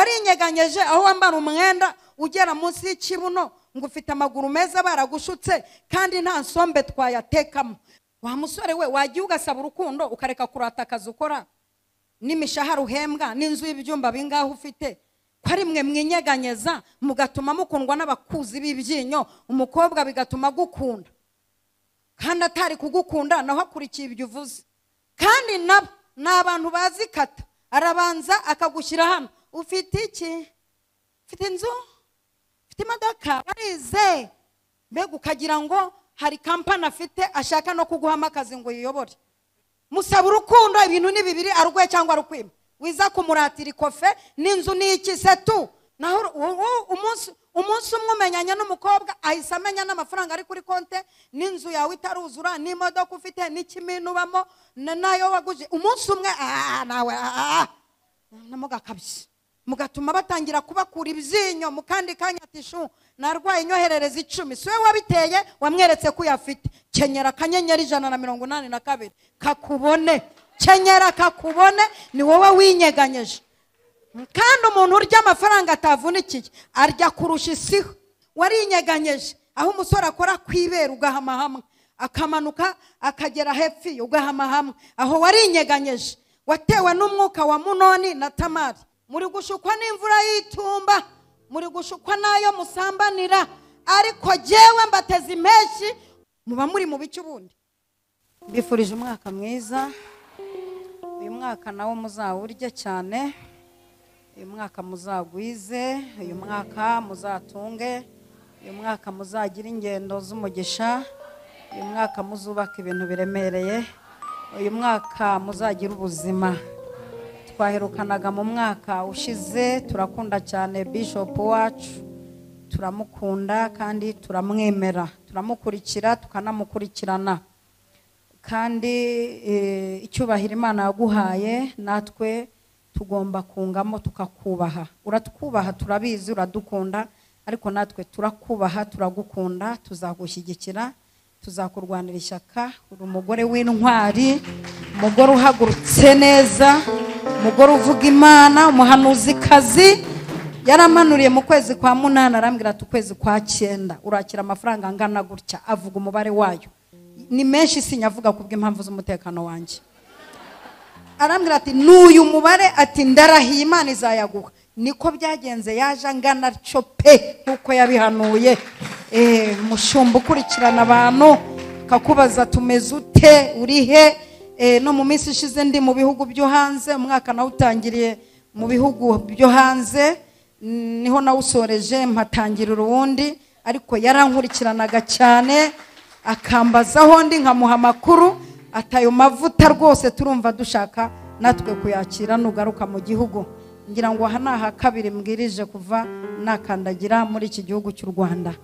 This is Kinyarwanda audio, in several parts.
warinyeganyeje aho wambara umwenda ugera munsi y'ikibuno ngo ufite amaguru meza baragushutse kandi nta nsombe twayatekamo. Wa musore we wagiye ugasaba urukundo ukareka kurata akazi ukora n'imishahara uhembwa n'inzu y'ibyumba bingaho ufite, ko ari mwe mwinyeganyeza mugatuma mukundwa n'abakuzi b'ibyinyo, umukobwa bigatuma gukunda kandi atari kugukunda naho akurikiye ibyo uvuze. Kandi nabo n'abantu bazikata, arabanza akagushyira hano, ufite iki? Ufite inzu, ufite imodoka, barize, mbega ukagira ngo hari kampani afite ashaka no kuguhama akazi ngo yiyobore. Musaba urukundo, ibintu ni bibiri, arugwe cyangwa arukwima. Wiza kumuratira ikofe n'inzu n'iki se tu. Naho umunsi umwe umenyanya n'umukobwa ahise amenya n'amafaranga ari kuri konte, n'inzu yawe itaruzura, n'imodoka ufite, n'ikiminu ubamo, nayo waguje. Umunsi umwe nawe NTIMUGAKABYE mugatuma batangira kubakura ibyinyo mu kandi kanya tishu narwaye nyoherereza 10. Siwe wabiteye, wamweretse ko yafite. Kenyera kanyenyeri 182 kakubone, kenyera kakubone, ni wowe winyeganyeje. Kandi umuntu urya amafaranga atavunikiye arya kurusha isiho. Warinyeganyeje aho umusore akora kwibera ugahama hamwe, akamanuka akagera hepfi ugahama hamwe. Aho warinyeganyeje, watewe n'umwuka wa Munoni na Tamari. Muri gushukwa n'imvura y'itumba, muri gushukwa nayo musambanira, ariko jewe mbateze impeshi muba muri mu bice ubundi. Mbifurije umwaka mwiza, uyu mwaka nawo muzawurye cyane, uyu mwaka muzagwize, uyu mwaka muzatunge, uyu mwaka muzagira ingendo z'umugisha, uyu mwaka muzubaka ibintu biremereye, uyu mwaka muzagira ubuzima. Twaherukanaga mu mwaka ushize, turakunda cyane Bishop wacu, turamukunda kandi turamwemera, turamukurikira tukanamukurikirana. Kandi icyubahiro Imana yaguhaye natwe tugomba kungamo tukakubaha. Uratwubaha, turabizi, uradukunda, ariko natwe turakubaha, turagukunda, tuzagushyigikira, tuzakurwanira ishyaka. Uri umugore w'intwari, umugore uhagurutse neza, umugore uvuga Imana, umuhanuzi kazi. Yaramanuriye mu kwezi kwa 8 arambwira ati ukwezi kwa 9 urakira amafaranga angana gutya, avuga umubare wayo. Ni menshi sinyavuga kubw'impamvu z'umutekano wanje. Arambwira ati n'uyu mubare, ati ndarahiye Imana izayaguha. Niko byagenze, yaje angana cyo pe uko yabihanuye. Mushumba ukurikirana abantu kakubaza tumeze ute, urihe? No mu minsi ishize ndi mu bihugu byo hanze, umwaka nawe utangiriye mu bihugu byo hanze, niho nawusoreje mpatangirira ubundi, ariko yarankurikiranaga cyane akambazaho ndi nkamuha amakuru. Atayo mavuta rwose turumva dushaka natwe kuyakira nugaruka mu gihugu. Ngira ngo aha naha kabiri mbwirije kuva nakandagira muri iki gihugu cy'u Rwanda.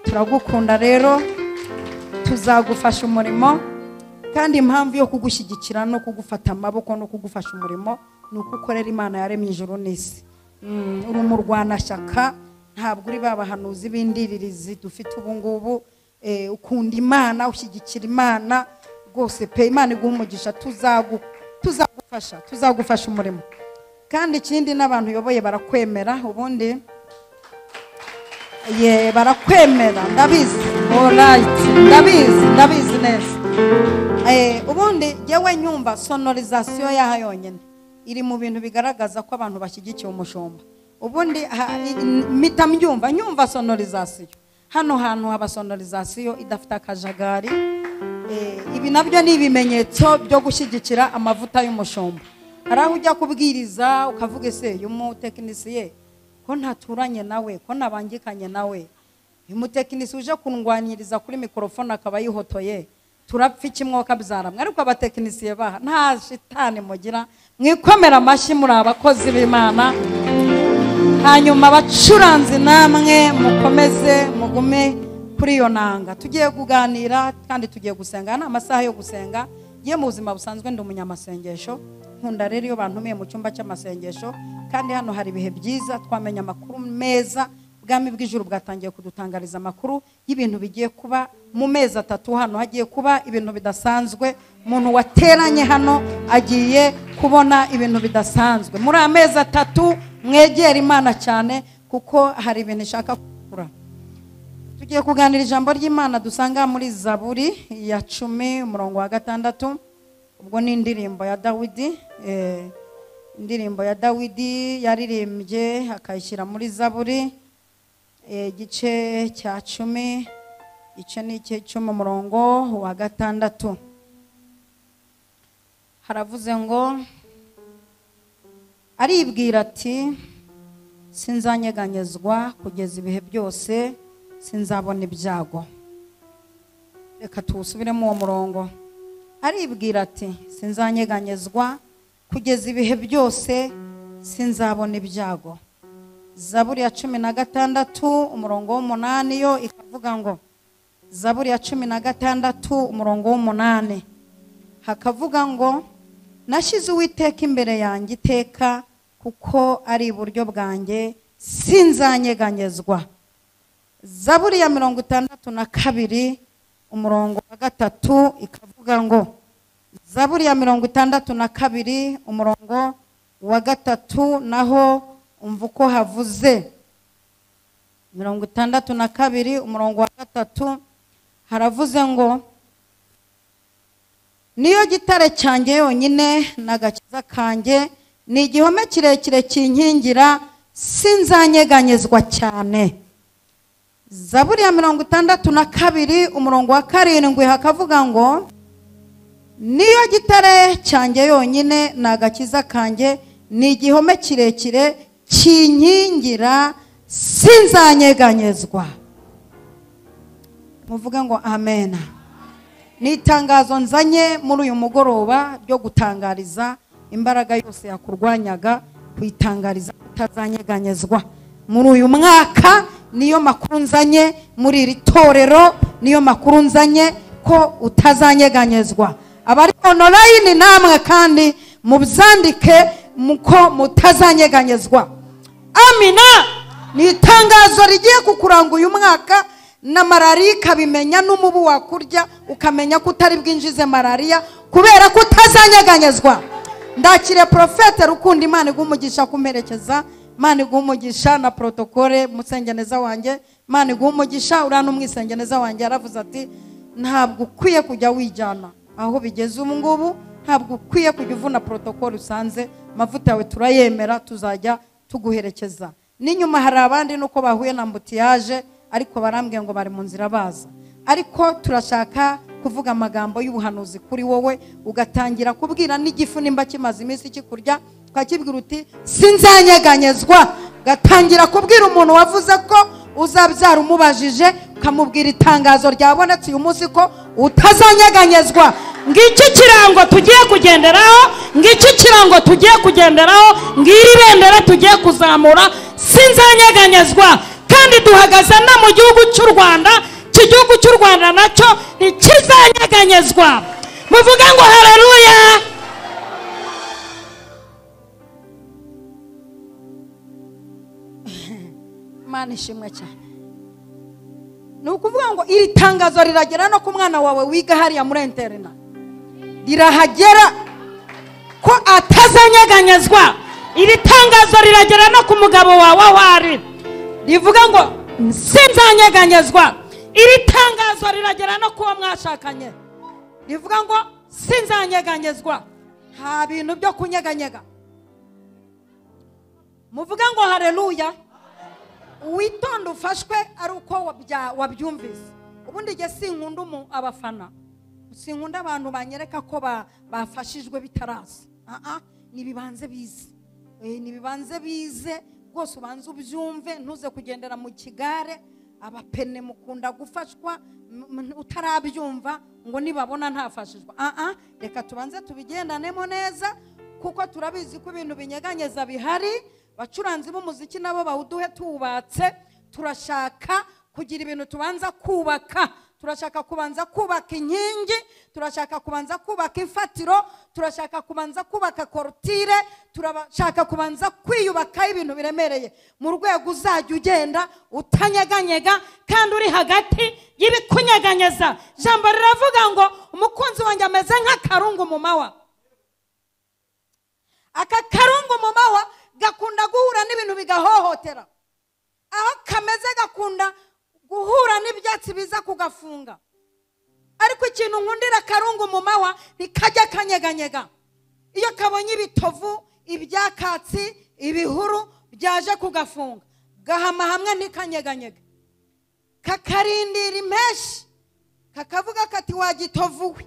Turagukunda rero, tuzagufasha umurimo, kandi impamvu yo kugushyigikira no kugufata amaboko no kugufasha umurimo nuko ukorera Imana yaremye ijuru n'isi. Uri umurwanashyaka, ntabwo uri babahanuzi b'indiririzi dufite ubu ngubu. Ukunda Imana, ushyigikira Imana rwose pe. Imana iguha umugisha, tuzagufasha umurimo. Kandi ikindi n'abantu uyoboye barakwemera, ubundi barakwemera, ndabizi. Alright, ndabizi neza. Ubundi yewe nyumva sonorization yaha yonyine iri mu bintu bigaragaza ko abantu bashyigikiye umushumba. Ubundi mita nyumva sonorization. Hano hantu haba sonorization idafite akajagari. Ibi nabyo ni ibimenyetso byo gushyigikira amavuta y'umushumba. Haraho ujya kubwiriza ukavuga ese y'umutekinisiye ko ntaturanye nawe, ko nabangikanye nawe, y'umutekinisiye uje kundwaniriza kuri mikrofone akaba yihotoye, turapfa ikimwoka byaramwe. Ariko abatekinisiye baha nta shitani mugira, mwikomera amashyi muri abakozi b'Imana. Hanyuma abacuranzi namwe mukomeze mugume kuri iyo nanga. Tugiye kuganira kandi tugiye gusenga, na amasaha yo gusenga. Ye mu buzima busanzwe ndi umunyamasengesho, nkunda rero iyo bantumiye mu cyumba cy'amasengesho, kandi hano hari ibihe byiza, twamenya amakuru meza ubwami bw'ijuru bwatangiye kudutangariza amakuru y'ibintu bigiye kuba mu mezi 3 hano. Hagiye kuba ibintu bidasanzwe, umuntu wateranye hano agiye kubona ibintu bidasanzwe muri amezi 3. Mwegera Imana cyane kuko hari ibintu ishaka gukora. Tugiye kuganira ijambo ry'Imana dusanga muri Zaburi ya 10 umurongo wa 6. Ubwo ni indirimbo ya Dawidi, indirimbo ya Dawidi yaririmbye akayishyira muri Zaburi igice cya 10, igice ni cyo mu murongo wa 6. Haravuze ngo aribwira ati sinzanyeganyezwa kugeza ibihe byose, sinzabona ibyago. Reka tusubiremo uwo murongo. Aribwira ati sinzanyeganyezwa kugeza ibihe byose, sinzabona ibyago. Zaburi ya 16 umurongo w'8 yo ikavuga ngo, Zaburi ya 16 umurongo w'8 hakavuga ngo nashize Uwiteka imbere yanjye iteka, kuko ari iburyo bwanjye sinzanyeganyezwa. Zaburi ya 62 umurongo wa 3 ikavuga ngo, Zaburi ya 62 umurongo wa 3 naho umva uko havuze. 62 umurongo wa 3 haravuze ngo niyo gitare cyanjye yonyine n'agakiza kanjye, ni igihome kirekire kinkingira, sinzanyeganyezwa cyane. Zaburi ya 62 umurongo wa 7 hakavuga ngo niyo gitare cyanjye yonyine n'agakiza kanjye, ni igihome kirekire kinkingira, sinzanyeganyezwa. Muvuga ngo amen. Ni itangazo nzanye muri uyu mugoroba ryo gutangariza imbaraga yose yakurwanyaga, kwitangariza utazanyeganyezwa muri uyu mwaka. Niyo makuru nzanye muri iri torero, niyo makuru nzanye ko utazanyeganyezwa. Abari online namwe kandi mubyandike muko mutazanyeganyezwa. Amina. Ni itangazo rigiye kukuranga uyu mwaka, na malaria ikabimenya, n'umubu wakurya ukamenya ko utari bwinjize malaria kubera ko utazanyeganyezwa. Ndakire Profete Rukundo, Imana igumugisha kumerekeza, Imana igumugisha na protokole musengeneza wanjye, Imana igumugisha. Urana umwisengeneza wanjye yaravuze ati ntabwo ukwiye kujya wijana aho bigeze ubu ngubu, ntabwo ukwiye kujya uvuna protokole usanze, mavuta yawe turayemera, tuzajya tuguherekeza. N'inyuma hari abandi nuko bahuye na mbutiyaje, ariko barambwiye ngo bari mu nzira baza. Ariko turashaka kuvuga amagambo y'ubuhanuzi kuri wowe, ugatangira kubwira n'igifu nimba kimaze iminsi kikurya, ukakibwira uti sinzanyeganyezwa. Gatangira kubwira umuntu wavuze ko uzabyara umubajije, ukamubwira itangazo ryabonetse uyu munsi ko utazanyeganyezwa. Ngiki kirango tugiye kugenderaho, ngiki kirango tugiye kugenderaho, ngiri bendera tugiye kuzamura, sinzanyeganyezwa. Kandi duhagaze na mu gihugu cy'u Rwanda, cy'igihugu cy'u Rwanda nacyo ntikizanyeganyezwa. Muvuga ngo haleluya. Imana ishimwe cyane. Ni ukuvuga ngo iri tangazo riragera no ku mwana wawe wiga hariya muri interna, rirahagera ko atazanyeganyezwa. Iri tangazo riragera no ku mugabo wawe wari, rivuga ngo sinzanyeganyezwa. Iri tangazo riragera no kuwa mwashakanye, rivuga ngo sinzanyeganyezwa. Nta bintu byo kunyeganyega. Muvuga ngo haleluya. Witonda ufashwe ari uko wabyumvise. Ubundi nge sinkunda abafana, sinkunda abantu banyereka ko bafashijwe bitaraza. Nibibanze bize, nibibanze bize rwose, ubanze ubyumve, ntuze kugendera mu kigare. Abapene mukunda gufashwa utarabyumva ngo nibabona ntafashijwe. Reka tubanze tubigendanemo neza, kuko turabizi ko ibintu binyeganyeza bihari. Bacuranzi b'umuziki nabo bawuduhe tubatse. Turashaka kugira ibintu tubanza kubaka, turashaka kubanza kubaka inkingi, turashaka kubanza kubaka imfatiro, turashaka kubanza kubaka korutire, turashaka kubanza kwiyubaka ibintu biremereye mu rwego uzajya ugenda utanyeganyega kandi uri hagati y'ibikunyeganyeza. Jambo riravuga ngo umukunzi wanjye ameze nk'akarungu mu mawa. Aka karungu mu mawa gakunda guhura n'ibintu bigahohotera. Aho kameze gakunda guhura n'ibyatsi biza kugafunga. Ariko ikintu nkundira karungu mu mawa ntikajya kanyeganyega. Iyo kabonye ibitovu, ibyakatsi, ibihuru byaje kugafunga, gahama hamwe ntikanyeganyega. Kakarindira impeshi, kakavuga kati wagitovuwe.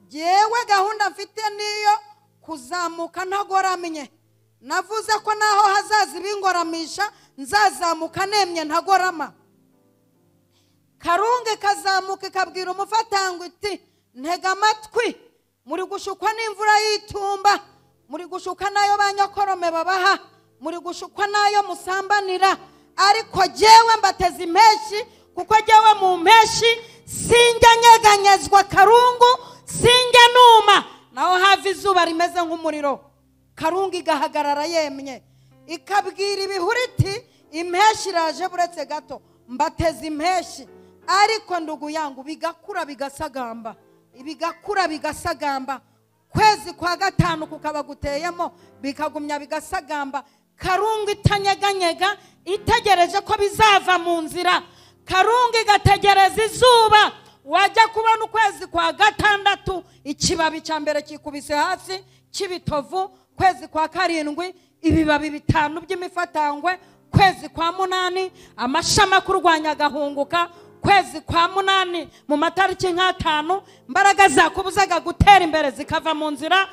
Jewe gahunda mfite niyo kuzamuka ntagoramye. Navuze ko naho hazaza ibingoramisha nzazamuka nemye ntagorama. Karunge kazamuka kabwira umufatangwa iti ntega amatwi, muri gushukwa n'imvura y'itumba, muri gushukwa nayo banyokorome babaha, muri gushukwa nayo musambanira, ariko jewe mbateza impeshi, kuko jewe mu mpeshi sinjya nyeganyezwa karungu, sinjya numa. Naho hava izuba rimeze nk'umuriro, karungu igahagarara yemye, ikabwira ibihuru iti impeshi iraje buretse gato, mbateza impeshi. Ariko ndugu yangu bigakura bigasagamba, bigakura bigasagamba, kwezi kwa gatanu kukaba guteyemo bikagumya bigasagamba. Karungu itanyeganyega itegereje ko bizava mu nzira. Karungu igategereza izuba. Wajya kubona ukwezi kwa gatandatu ikibabi cya mbere kikubise hasi kibitovu, kwezi kwa karindwi ibibabi bitanu by'imifatangwe, kwezi kwa munani amashama kurwanya gahunguka, kwezi kwa munani mu matariki nk'atanu mbaraga zakubuzaga gutera imbere zikava mu nzira,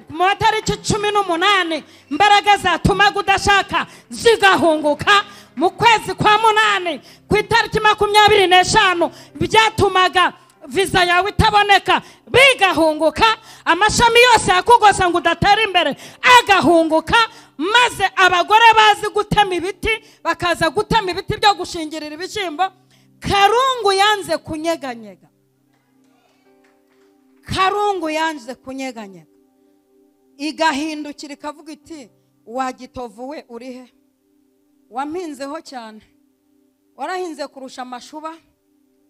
mu matariki 18 mbaraga zatuma gudashaka zigahunguka, mu kwezi kwa munani ku itariki 25 byatumaga visa yawe itaboneka bigahunguka, amashami yose yakugosa ngo udatera imbere agahunguka, maze abagore bazi gutema ibiti bakaza gutema ibiti byo gushingirira ibishyimbo. Karungu yanze kunyeganyega. Karungu yanze kunyeganyega, igahindukira ikavuga iti wagitovuwe urihe, wampinzeho cyane, warahinze kurusha amashuba,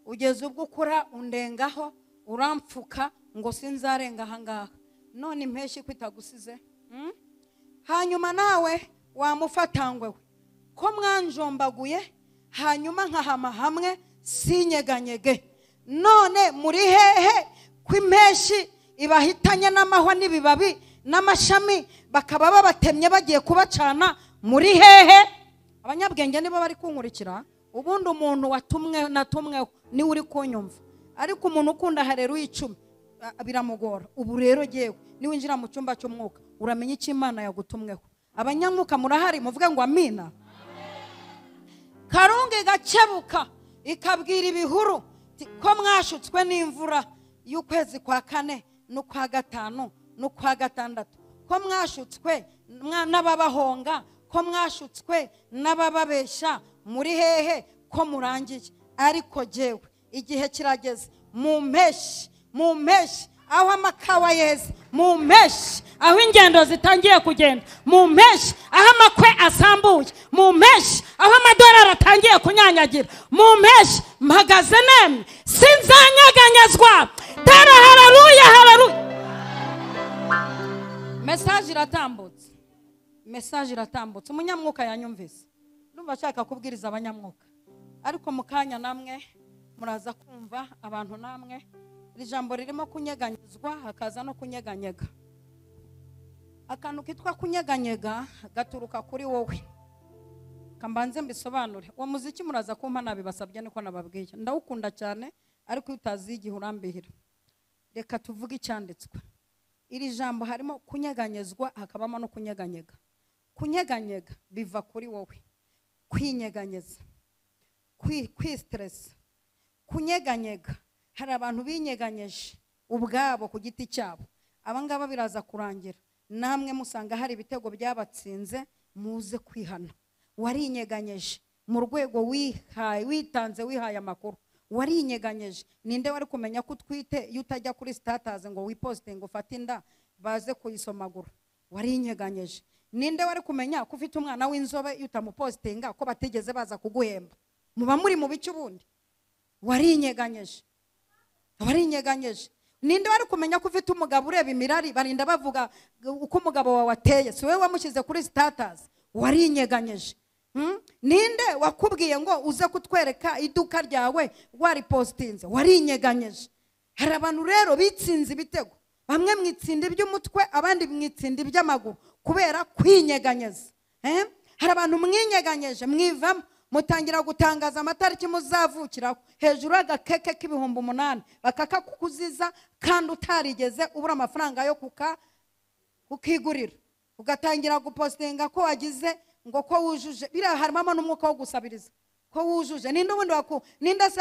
ugeze ubwo ukura undengaho, urampfuka ngo sinzarenga ahangaha, none impeshi kwitagusize. Hanyuma nawe wamufatangwe ko mwanjombaguye, hanyuma nkahama hamwe sinyeganyege. None muri hehe kw'impeshi ibahitanye n'amahwa n'ibibabi n'amashami bakaba babatemye bagiye kubacana? Muri hehe? Abanyabwenge nibo bari kunkurikira. Ubundi umuntu watumwe natumweho ni uri kunyumva, ariko umuntu ukunda Haleluya 10 biramugora. Ubu rero jewe ni winjira mu cyumba cy'umwuka uramenya iki Imana yagutumweho. Abanyamwuka murahari muvuge ngo amina. Karungu igakebuka ikabwira ibihuru ko mwashutswe n'imvura y'ukwezi kwa 4 n'ukwa 5 n'ukwa 6, ko mwashutswe n'ababahonga, ko mwashutswe n'abababesha. Muri hehe ko murangiye? Ariko jewe igihe kirageze mu mpeshi aho amakawa yeze, mu mpeshi aho ingendo zitangiye kugenda, mu mpeshi aho amakwe asambuye, mu mpeshi aho amadolari atangiye kunyanyagira, mu mpeshi mpagaze nemye sinzanyeganyezwa. Tera haleluya haleluya. Message iratambutse umunyamwuka yanyumvise. Numva ashaka kubwiriza abanyamwuka, ariko mukanya namwe muraza kumva abantu namwe iri jambo ririmo kunyeganyezwa, hakaza no kunyeganyega. Akantu kitwa kunyeganyega gaturuka kuri wowe. Kambanze mbisobanure. Uwo muziki muraza kumpa nabibasabye niko nababwiye. Ndawukunda cyane, ariko utazi igihe urambihira. Reka tuvuge icyanditswe. Iri jambo harimo kunyeganyezwa, hakabamo no kunyeganyega. Kunyeganyega biva kuri wowe. Kwinyeganyeza, stress. Kunyeganyega, hari abantu binyeganyeje ubwabo ku giti cyabo. Abangaba biraza kurangira namwe musanga hari ibitego byabatsinze, muze kwihana. Warinyeganyeje mu rwego witanze, wihaye amakuru, warinyeganyeje. Ninde wari kumenya ko utwite iyo utajya kuri status ngo wiposting ufate inda baze kuyisomagura? Warinyeganyeje. Ninde wari kumenya ko ufite umwana w'inzobe iyo utamupostinga ko bategeze baza kuguhemba? Muba muri mu bice ubundi. Warinyeganyeje. Warinyeganyeje. Ninde wari kumenya ko ufite umugabo ureba imirari barinda bavuga uko umugabo wawe ateye? Si wewe wamushyize kuri status? Warinyeganyeje. Ninde wakubwiye ngo uze kutwereka iduka ryawe waripostinze? Warinyeganyeje. Hari abantu rero bitsinze ibitego, bamwe mwitsinda iby'umutwe abandi mwitsinda iby'amaguru kubera kwinyeganyeza. Hari abantu mwinyeganyeje mwivamo mutangira gutangaza amatariki muzavukiraho hejuru y'agakeke k'ibihumbi 8 bakakakukuziza kandi utarigeze ubura amafaranga yo kukigurira, ugatangira gupostinga ko wagize ngo ko wujuje. Bira harimo n'umwuka wo gusabiriza ko wujuje. Ninde ubundi ninde se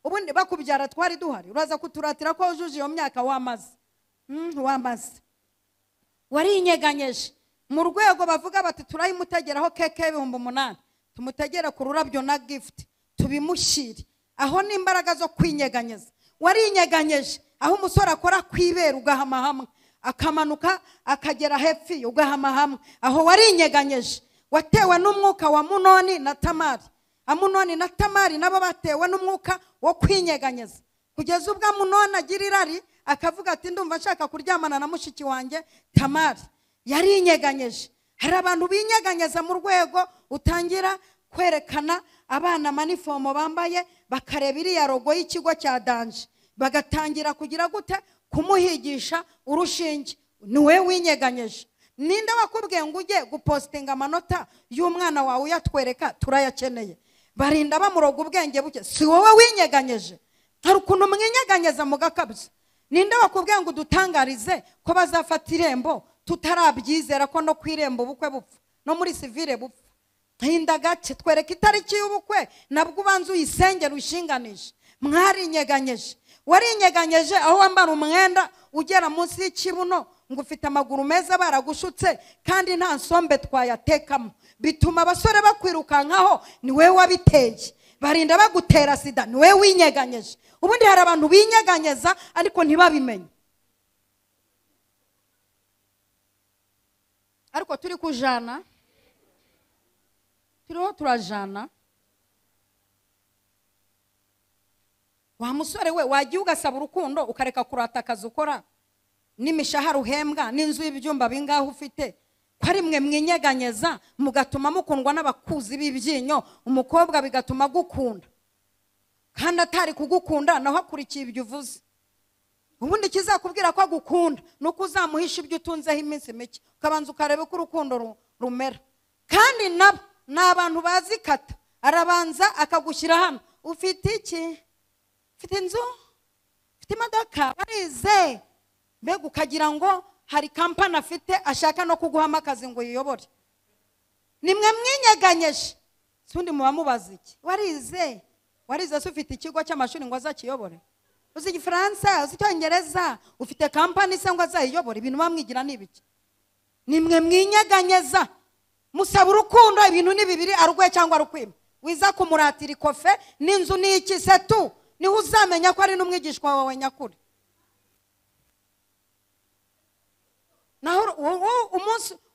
ubundi bakubyara twari duhari uraza kuturatira ko wujuje iyo myaka wamaze? Wamaze. Warinyeganyeje mu rwego bavuga bati turayimutegeraho keke y'ibihumbi 8 tumutegera ku rurabyo na gift tubimushyire. Aho n'imbaraga zo kwinyeganyeza. Warinyeganyeje aho umusore akora kwibera ugahama hamwe akamanuka akagera hepfi ugahama hamwe. Aho warinyeganyeje. Watewe n'umwuka wa Munoni na Tamari. Amunoni na Tamari nabo batewe n'umwuka wo kwinyeganyeza kugeza ubwo Munoni agira irari akavuga ati ndumva nshaka kuryamana na mushiki wanjye Tamari. Yarinyeganyeje. Hari abantu binyeganyeza mu rwego utangira kwerekana abana manifomo bambaye bakareba iriya rogo y'ikigo cya danje bagatangira kugira gute kumuhigisha urushinge. Niwe winyeganyeje. Ninde wakubwiye ngo ujye gupostinga amanota y'umwana wawe uyatwereka turayakeneye? Barinda bamuroga ubwenge buke. Si wowe winyeganyeje? Hari ukuntu mwinyeganyeza mugakabye. Ninde wakubwiye ngo dutangarize ko bazafata irembo tutarabyizera ko no kwirembo bukwe bupfa no muri civile bupfa? Hinda gace twereka itariki y'ubukwe nabwo ubanza uyisengera ushinganisha. Mwarinyeganyeje. Warinyeganyeje aho wambara umwenda ugera munsi y'ikibuno ngo ufite amaguru meza baragushutse kandi nta nsombe twayatekamo bituma abasore bakwirukankaho. Ni wewe wabiteye. Barinda bagutera sida. Ni wewe winyeganyeje. Ubundi hari abantu binyeganyeza ariko ntibabimenye. Ariko turi kujana, turiho turajana. Wa musore we wagiye ugasaba urukundo ukareka kurata akazi ukora n'imishahara uhembwa n'inzu y'ibyumba bingaho ufite, ko ari mwe mwinyeganyeza mugatuma mukundwa n'abakuzi b'ibyinyo. Umukobwa bigatuma gukunda kandi atari kugukunda naho akurikiye ibyo uvuze. Ubundi kizakubwira ko agukunda nuko uzamuhisha ibyo utunzeho iminsi mike ukabanza ukareba ko urukundo rumera. Kandi n'abantu bazikata. Arabanza akagushyira hano. Ufite iki? Ufite inzu? Ufite imodoka? Barize. Mbega ukagira ngo hari kampani afite ashaka no kuguhama akazi ngo yiyobore. Nimwe mwinyeganyeje. Sundi muba mubaza iki? Warize? Warize se ufite ikigo cy'amashuri ngo azakiyobore? Uzi Igifaransa, uzi Icyongereza, ufite kampani se ngo azayiyobore? Ibintu bamwigira nibiki? Nimwe mwinyeganyeza. Musaba urukundo ibintu ni bibiri arugwe cyangwa arukwima. Wiza kumuratira ikofe n'inzu n'iki se tu niho uzamenya ko ari n'umwigishwa wawe nyakuri. Naho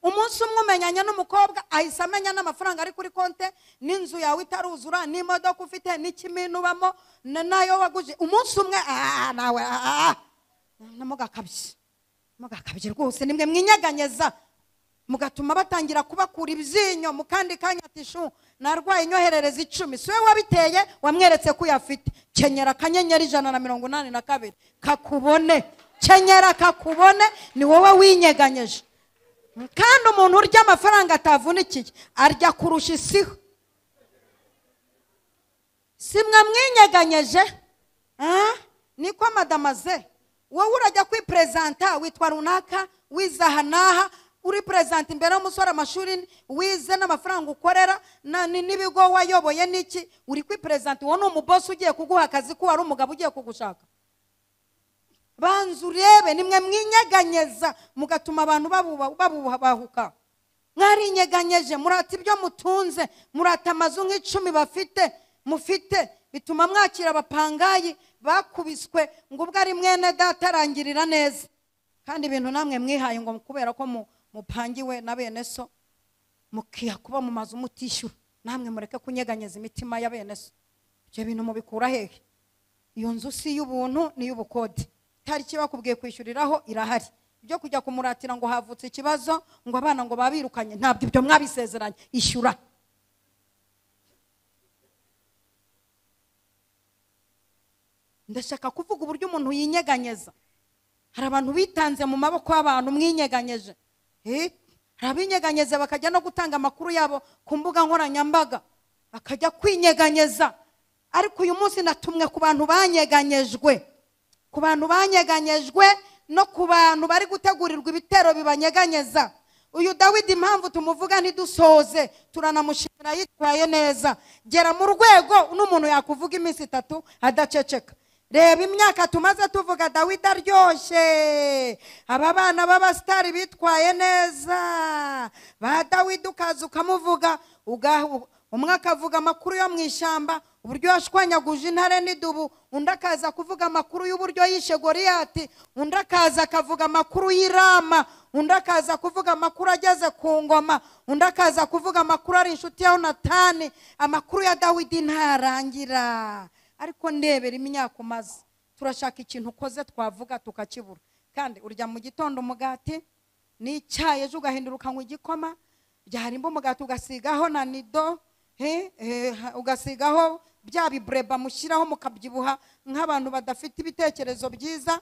umunsi umwenyanya n'umukobwa ahise amenya n'amafaranga ari kuri konte n'inzu yawe itaruzura n'imodoka ufite n'ikiminu bamo nayo waguje. Umunsi umwe nawe namugakabye rwose. Nimwe mwinyeganyeza mugatuma batangira kubakura ibyinyo mukandi kanya tishu narwaye inyoherereza 10. Siwe wabiteye wamweretse ko yafite. Kenyera kanyenyeri 182 kakubone. Kenyera kakubone. Ni wowe winyeganyeje. Kandi umuntu urya amafaranga atavunikiye arya kurusha isiho. Simwe mwinyeganyeje? Niko madamaze wowe urajya kwipresenta witwa runaka wizahanaha uri present imbere y'umusore amashuri wize n'amafaranga ukorera n'ibigo wayoboye n'iki uri kwipresent. Wowe n'umuboss ugiye kuguha akazi ko ari umugabo ugiye kugushaka. Banzu rebe nimwe mwinyeganyeza mugatuma abantu babubahuka. Mwarinyeganyeje murata ibyo mutunze, murata amazu nk'icumi bafite mufite bituma mwakira abapangayi bakubiswe ngo ubwo ari mwene data arangirira neza, kandi ibintu namwe mwihaye ngo kubera ko mupangiwe na bene so mukiha kuba mu mazu mutishyura, namwe mureke kunyeganyeza imitima ya bene so. Ibyo bintu mubikura hehe? Iyo nzu si y'ubuntu ni y'ubukode, itari kibakubwiye kwishyuriraho irahari. Ibyo kujya kumuratira ngo havutse ikibazo ngo abana ngo babirukanye, ntabwo ibyo mwabisezeranye, ishyura. Ndashaka kuvuga uburyo umuntu yinyeganyeza. Hari abantu bitanze mu maboko y'abantu mwinyeganyeje. Hari abinyeganyeza bakajya no gutanga amakuru yabo ku mbuga nkoranyambaga, bakajya kwinyeganyeza. Ariko uyu munsi natumwe ku bantu banyeganyejwe, ku bantu banyeganyejwe no ku bantu bari gutegurirwa ibitero bibanyeganyeza. Uyu Dawidi impamvu tumuvuga ntidusoze, turanamushimira yitwaye neza. Gera mu rwego n'umuntu yakuvuga iminsi 3 adaceceka. Reba imyaka tumaze tuvuga Dawidi aryoshye, aba bana b'abastari bitwaye neza. Ba Dawidi ukaza ukamuvuga, umwe akavuga amakuru yo mu ishyamba uburyo yashwanyaguje intare n'idubu, undi akaza kuvuga amakuru y'uburyo yishe Goliyati, undi akaza akavuga amakuru y'Irama, undi akaza kuvuga amakuru ageze ku ngoma, undi akaza kuvuga amakuru ari inshuti ya Yonatani. Amakuru ya Dawidi ntarangira. Ariko ndebera imyaka umaze, turashaka ikintu ukoze twavuga tukakibura. Kandi urya mu gitondo umugati n'icyayi, ejo ugahinduruka ngo igikoma, byaharimba umugati ugasigaho na nido, ugasigaho bya bibreba mushyiraho mukabyibuha nk'abantu badafite ibitekerezo byiza.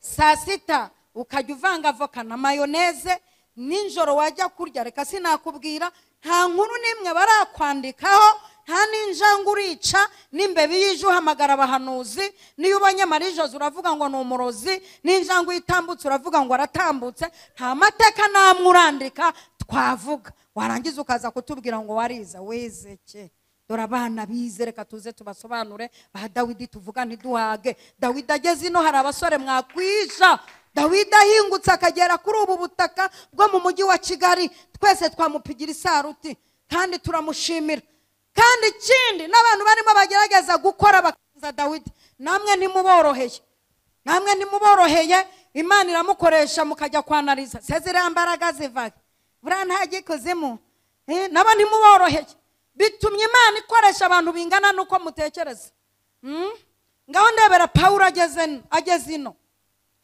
Saa sita ukajya uvanga avoka na mayoneze, ninjoro wajya kurya reka sinakubwira nta nkuru nimwe barakwandikaho, nta ninjanga urica, n'imbebe yije uhamagara abahanuzi, niyo ubonye Marijoze uravuga ngo ni umurozi, ninjanga uyitambutse uravuga ngo aratambutse. Nta mateka namwe urandika twavuga, warangiza ukaza kutubwira ngo wariza wezeke. Dore abana bize, reka tuze tubasobanure. Ba Dawidi tuvuga ntiduhage. Dawidi ageze ino hari abasore mwakwisha. Dawidi ahingutse akagera kuri ubu butaka bwo mu mujyi wa Kigali, twese twamupigira isaruti kandi turamushimira. Kandi ikindi n'abantu barimo bagerageza gukora bakaza Dawidi, namwe ntimuboroheye, namwe ntimuboroheye. Imana iramukoresha mukajya kwanariza, sezera mbaraga zivaga buriya ntagikozemu, nabo ntimuboroheye. Bitumye Imana ikoresha abantu bingana nuko mutekereza. Ngaho ndebera Pawulo ageze ino.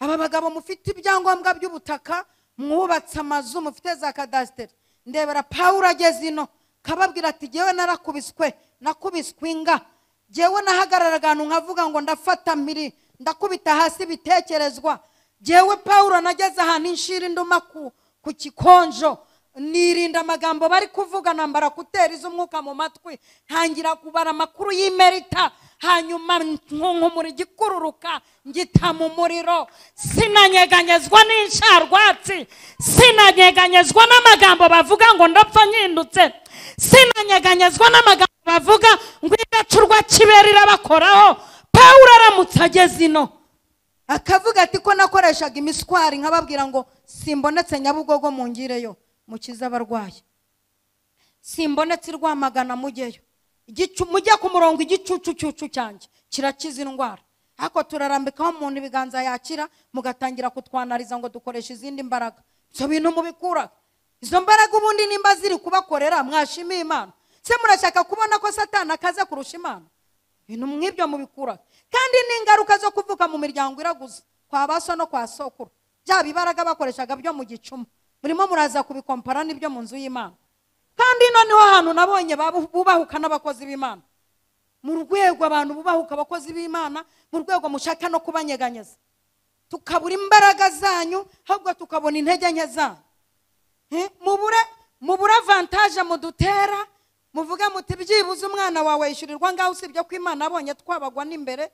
Aba bagabo mufite ibyangombwa by'ubutaka, mwubatse amazu, mufite za kadasiteri. Ndebera Pawulo ageze ino, kababwira ati jewe narakubiswe, nakubiswe inga. Jewe nahagararaga ahantu nkavuga ngo ndafata mpiri, ndakubita hasi bitekerezwa. Jewe Pawulo nageze ahantu inshira induma ku kikonjo, nirinda amagambo bari kuvuga, nambara kuteri z'umwuka mu matwi, ntangira kubara amakuru y'imerita, hanyuma nkumuri gikururuka ngita mu muriro. Sinanyeganyezwa n'insharwatsi, sinanyeganyezwa n'amagambo bavuga ngo ndapfa nyindutse, sinanyeganyezwa n'amagambo bavuga ngo igacurwa kiberira bakoraho. Pawulo aramutse ageze ino akavuga ati ko nakoreshaga imiswari nkababwira ngo simbonetse Nyabugogo mungireyo mukiza abarwayi, simbonetse Rwamagana mujyeyo, mujye ku murongo igicucu cyanjye kirakiza indwara. Ariko turarambikaho umuntu ibiganza yakira, mugatangira kutwanariza ngo dukoresha izindi mbaraga. Ibyo bintu mubikura, izo mbaraga ubundi nimba ziri kubakorera mwashimiye Imana, se murashaka kubona ko Satani akaze kurusha Imana? Ibintu mwibyo mubikura. Kandi n'ingaruka zo kuvuka mu miryango iraguza kwa baso no kwa sokuru, bya bibaraga bakoreshaga byo mu gicuma murimo muraza kubikompara n'ibyo mu nzu y'Imana. Kandi noneho ahantu nabonye bubahuka n'abakozi b'Imana, mu rwego abantu bubahuka abakozi b'Imana, mu rwego mushaka no kubanyeganyeza, tukabura imbaraga zanyu ahubwo tukabona intege nke zanyu. Mubura avantage mudutera, muvuga muti byibuze umwana wawe yishyurirwa ngaho, usibye ko Imana abonye twabagwa n'imbere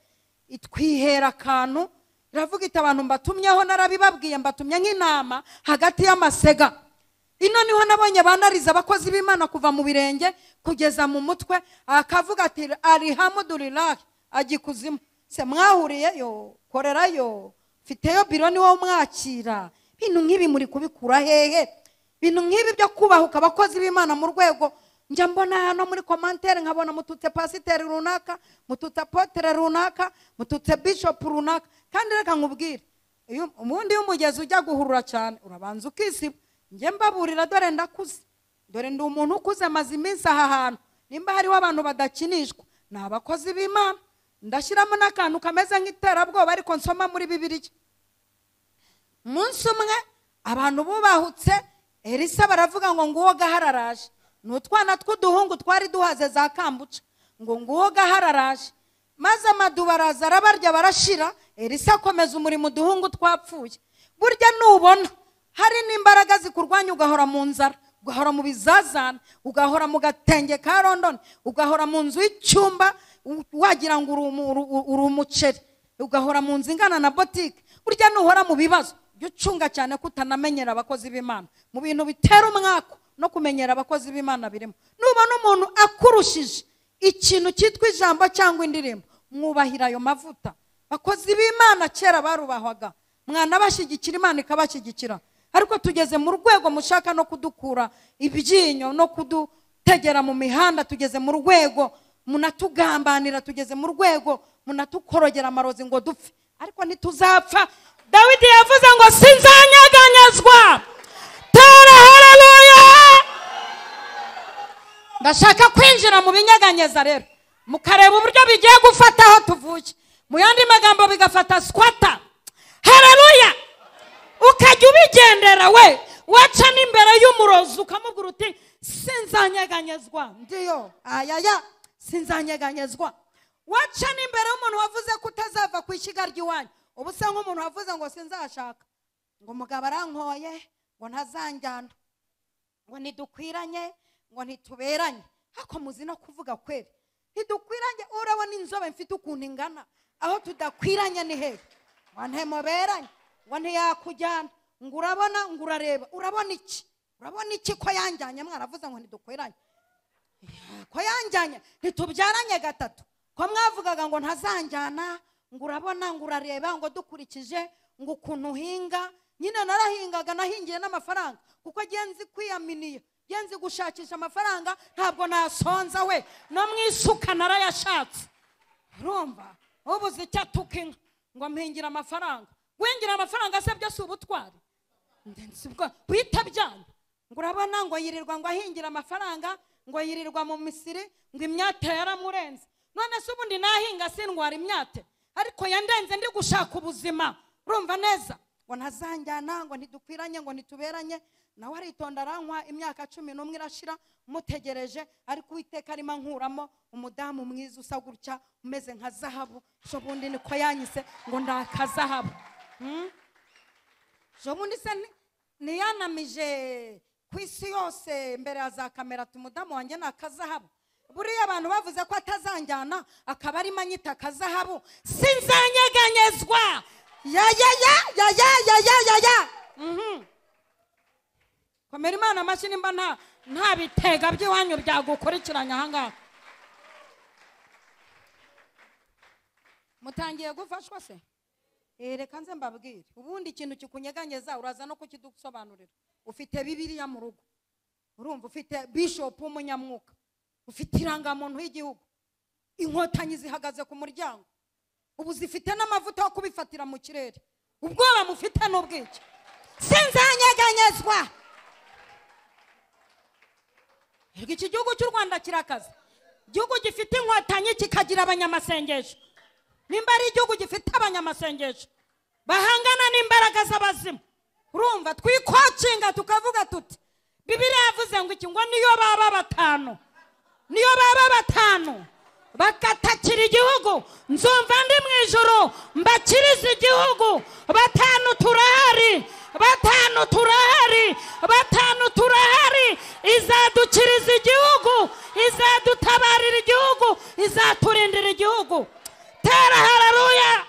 itwihera akantu. Iravuga iti abantu mbatumyeho narabibabwiye, mbatumye nk'intama hagati y'amasega. Ino niho nabonye banariza abakozi b'Imana kuva mu birenge kugeza mu mutwe, akavuga ati alhamdulillah agikuzimu. Se mwahuriyeyo, korerayo, fiteyo biro ni wo mwakira. Bintu nk'ibi muri kubikura hehe? Bintu nk'ibi byo kubahuka abakozi b'Imana mu rwego njya mbona hano muri commentaire nkabona mututse pasiteri runaka, mututse apotre runaka, mututse bishop runaka. Kandi reka nkubwire, ubundi umugezi ujya guhurura cyane urabanza ukisiba. Njye mbaburira dore ndakuze, dore ndi umuntu ukuze amaze iminsi aha hantu, nimba hariho abantu badakinishwa ni abakozi b'Imana. Ndashyiramo n'akantu kameze nk'iterabwoba ariko nsoma muri Bibiliya. Umunsi umwe abantu bubahutse Elisa baravuga ngo nguwo gahararaje. N'utwana tw'uduhungu twari duhaze za kambuca, ngo nguwo gahararaje. Maze amaduba araza arabarya barashira. Elisa akomeza umurimo uduhungu twapfuye. Burya nubona hari n'imbaraga zikurwanya ugahora mu nzara, ugahora mu bizazana, ugahora mu gatenge ka London, ugahora mu nzu y'icyumba wagira ngo uri umuceri, ugahora mu nzu ingana na boutique. Burya nuhora mu bibazo ucunga cyane kutanamenyera abakozi b'Imana. Mu bintu bitera umwako no kumenyera abakozi b'Imana birimo. Nubona umuntu akurushije ikintu cyitwa ijambo cyangwa indirimbo, mwubahira ayo mavuta. Bakozi b'Imana kera barubahwaga, mwana bashyigikira Imana ikabashyigikira. Ariko tugeze mu rwego mushaka no kudukura ibyinyo no kudutegera mu mihanda, tugeze mu rwego munatugambanira, tugeze mu rwego munatukorogera amarozi ngo dupfe. Ariko ntituzapfa. Dawidi yavuze ngo sinzanyeganyezwa. Tera haleluya. Ndashaka kwinjira mu binyeganyeza rero, mukareba uburyo bigiye gufata aho tuvuye. Mu yandi magambo bigafata squatter. Haleluya. Ukajya ubigendera we, waca n'imbere y'umurozi ukamubwira uti sinzanyeganyezwa. Ndiyo ayaya sinzanyeganyezwa. Waca n'imbere y'umuntu wavuze ko utazava ku ishyiga ry'iwanyu. Ubu se nk'umuntu wavuze ngo sinzashaka, ngo umugabo arankoye, ngo ntazanjyana, ngo ntidukwiranye, ngo ntituberanye. Hako muzi no kuvuga kweli. Ntidukwiranye. Urabona inzobe mfite ukuntu ingana, aho tudakwiranye ni hehe? Ngo ntemuberanye, ngo ntiyakujyana, ngo urabona, ngo urareba. Urabona iki? Urabona iki ko yanjyanye? Mwaravuze ngo ntidukwiranye. Ko yanjyanye ntitubyaranye gatatu. Ko mwavugaga ngo ntazanjyana, ngo urabona, ngo urareba, ngo dukurikije ngo ukuntu hinga. Nyine narahingaga, nahingiye n'amafaranga kuko genzi kwiyaminiye, genzi gushakisha amafaranga. Ntabwo nasonza we, no mwisuka narayashatse. Urumva ubuze cyatukinga ngo mpingira amafaranga. Wingira amafaranga se byose ubutwari ndensibwa bitabyana. Ngo urabona, ngo yirirwa ngo ahingira amafaranga, ngo yirirwa mu Misiri, ngo imyate yaramurenze. None se ubundi nahinga sindwara imyate, ariko yandenze ndi gushaka ubuzima. Urumva neza? Ngo ntazanjyana, ngo ntidukwiranye, ngo ntituberanye. Nawe aritonda arankwa. Imyaka 11 irashira mutegereje, ariko Uwiteka arimo nkuramo umudamu mwiza usa gutya umeze nka zahabu. So bundi niko yanyise ngo ndakazahabu. So bundi se niyanamije kwisi yose mbere ya za kamera tumudamu wanjye nakazahabu. Buriya abantu bavuze ko atazanjyana akaba ari manyita kazahabu. Sinzanyeganyezwa. Ya. Komera Imana amashyi nimba nta bitega by'iwanyu byagukurikiranya ahangaha. Mutangiye gufashwa se? Reka nze mbabwire. Ubundi ikintu kikunyeganyeza uraza no kukidusobanurira. Ufite Bibiliya mu rugo, urumva ufite bishop w'umunyamwuka, ufite irangamuntu y'igihugu, inkotanyi zihagaze ku muryango, ubu zifite n'amavuta yo kubifatira mu kirere. Ubwoba mufite n'ubwiki. Sinzanyeganyezwa. Iki gihugu cy'u Rwanda kirakaze. Igihugu gifite inkotanyi kikagira abanyamasengesho. Nimba ari igihugu gifite abanyamasengesho bahangana n'imbaraga z'abazimu, urumva twikocinga tukavuga tuti Bibiliya yavuze ngo iki, ngo niyo baba batanu bakatakira igihugu, nzumva ndi mu ijuru mbakiriza igihugu. Batanu turahari. Izadukiriza igihugu, izadutabarira igihugu, izaturindira igihugu. Tera haleluya.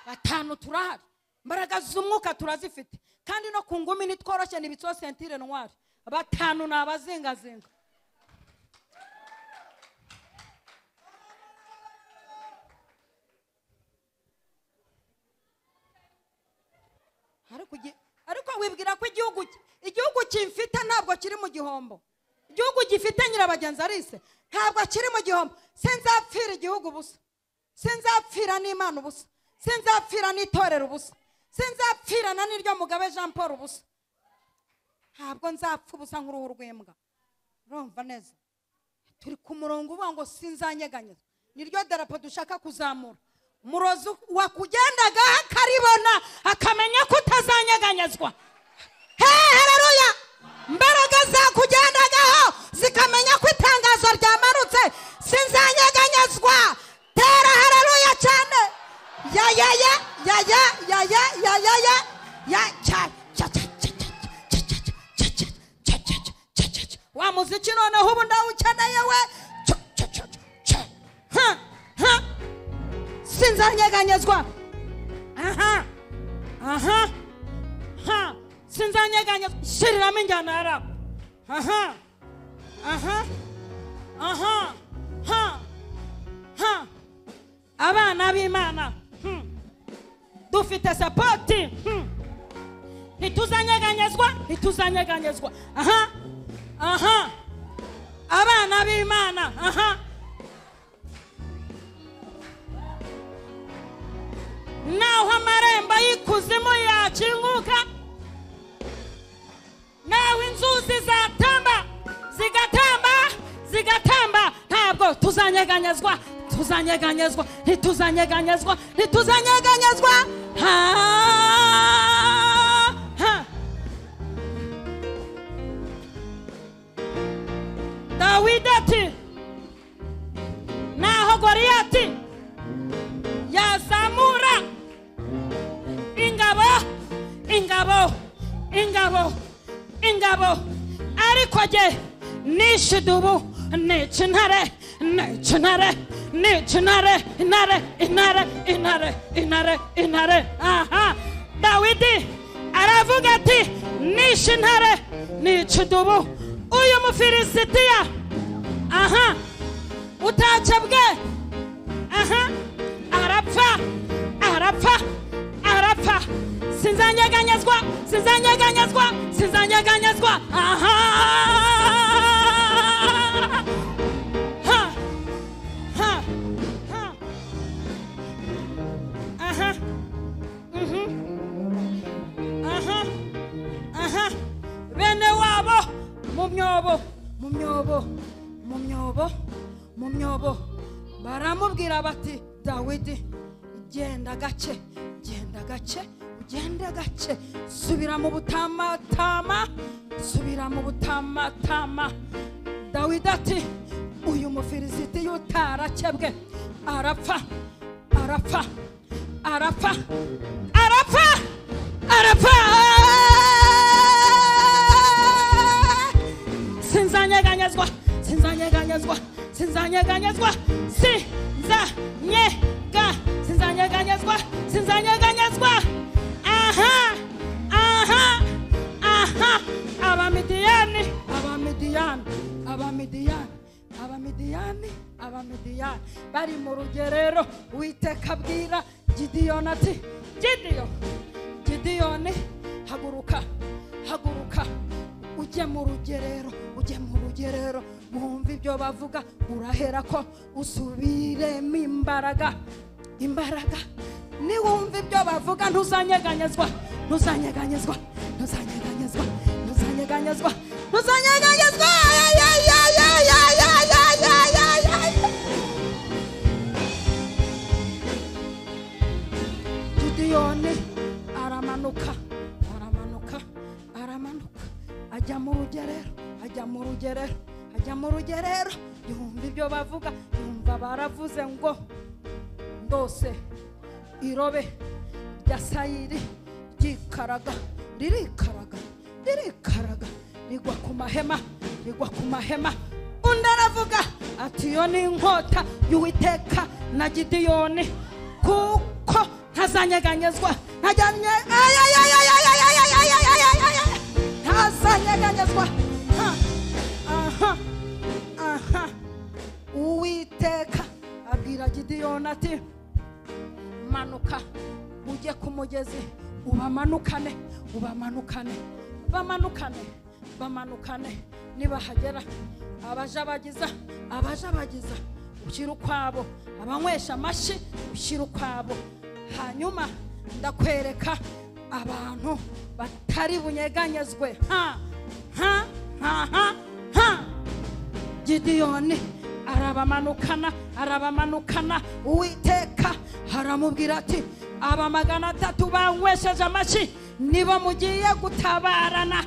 Batanu turahari. Imbaraga z'umwuka turazifite, kandi no ku ngumi nitworoshye n'ibitso sentire ntwari. Batanu nabazingazinga. Ariko wibwira ko igihugu kimfite ntabwo kiri mu gihombo. igihugu gifite nyirabagenzi arise ntabwo akiri mu gihombo. Sinzapfira igihugu ubusa, sinzapfira n'Imana ubusa, sinzapfira n'itorero ubusa, sinzapfira na n'iryo Mugabe Jean Paul ubusa. Ntabwo nzapfa ubusa nk'uruhu rw'imbwa. Urumva neza? Turi ku murongo uvuga ngo sinzanyeganyezwa. Niryo darapo dushaka kuzamura. Umurozi wakugendaga akaribona akamenya ko utazanyeganyezwa. Haleluya! Mbaraga zakugendagaho zikamenya ko itangazo ryamanutse sinzanyeganyezwa. Tera haleluya cyane. Ya ya ya ya ya ya ya ya ya ya ya cha cha cha wa muziki noneho ubu ndawukeneye we. Sinzanyeganyezwa. Aha aha ha sinzanyeganyezwa. Shiriramo injyana ya rap. Aha aha aha ha ha abana b'Imana dufite sapoti. Ntituzanyeganyezwa, ntituzanyeganyezwa. Aha aha abana b'Imana. Aha naho amarembo y'ikuzimu yakinguka, naho inzuzi zatamba zigatamba zigatamba, ntabwo tuzanyeganyezwa, tuzanyeganyezwa, ntituzanyeganyezwa, ntituzanyeganyezwa. Ha ha Dawidi ati naho Goliyati yazamura ingabo ingabo ingabo ingabo, ariko jye nishidubu n'icintare n'icintare n'icintare intare intare intare intare intare. Aha Dawidi aravuga ati n'icintare n'icidubu. Uyu Mufilisitiya aha utacebwe aha arapfa arapfa arapfa. Sinzanyeganyezwa, sinzanyeganyezwa, sinzanyeganyezwa. Aha ha ha ha aha aha aha bene wabo mu myobo mu myobo mu myobo mu myobo baramubwira bati Dawidi genda gace, genda gace, ugende gace, subira mu butamatama, subira mu butamatama. Dawidi ati uyu Mufilisiti utarakebwe arapfa arapfa arapfa arapfa arapfa. Sinzanyeganyezwa, sinzanyeganyezwa, sinzanyeganyezwa, sinzanyeganyezwa, sinzanyeganyezwa. Aha aha aha Abamidiyani Abamidiyani Abamidiyani Abamidiyani Abamidiyani bari mu rugerero. Uwiteka abwira Gideyoni ati Gideyoni haguruka haguruka ujye mu rugerero, ujye mu rugerero. Mwumva ibyo bavuga, urahera ko usubiremo imbaraga imbaraga. Niwumva ibyo bavuga ntuzanyeganyezwa, ntuzanyeganyezwa, ntuzanyeganyezwa, ntuzanyeganyezwa, ntuzanyeganyezwa. Ya ya ya ya ya ya ya ya ya. Gideyoni aramanuka aramanuka aramanuka ajya mu rugerero, ajya mu rugerero, ajya mu rugerero. Yumva ibyo bavuga, yumva baravuze ngo ndose irobe rya sayiri ryikaraga ririkaraga ririkaraga rigwa ku mahema, rigwa ku mahema. Undi aravuga ati yo ni inkota y'Uwiteka na Gideyoni, kuko ntazanyeganyezwa, ntazanyeganyezwa. Aha aha Uwiteka abwira Gideyoni ati manuka ujye ku mugezi ubamanukane, ubamanukane, bamanukane, bamanukane, nibahagera abajabagiza ushyira ukwabo, abanywesha amashyi ushyira ukwabo. Hanyuma ndakwereka abantu batari bunyeganyezwe. Gideyoni arabamanukana, Uwiteka aramubwira ati aba 300 banywesheje amashyi nibo mugiye gutabarana.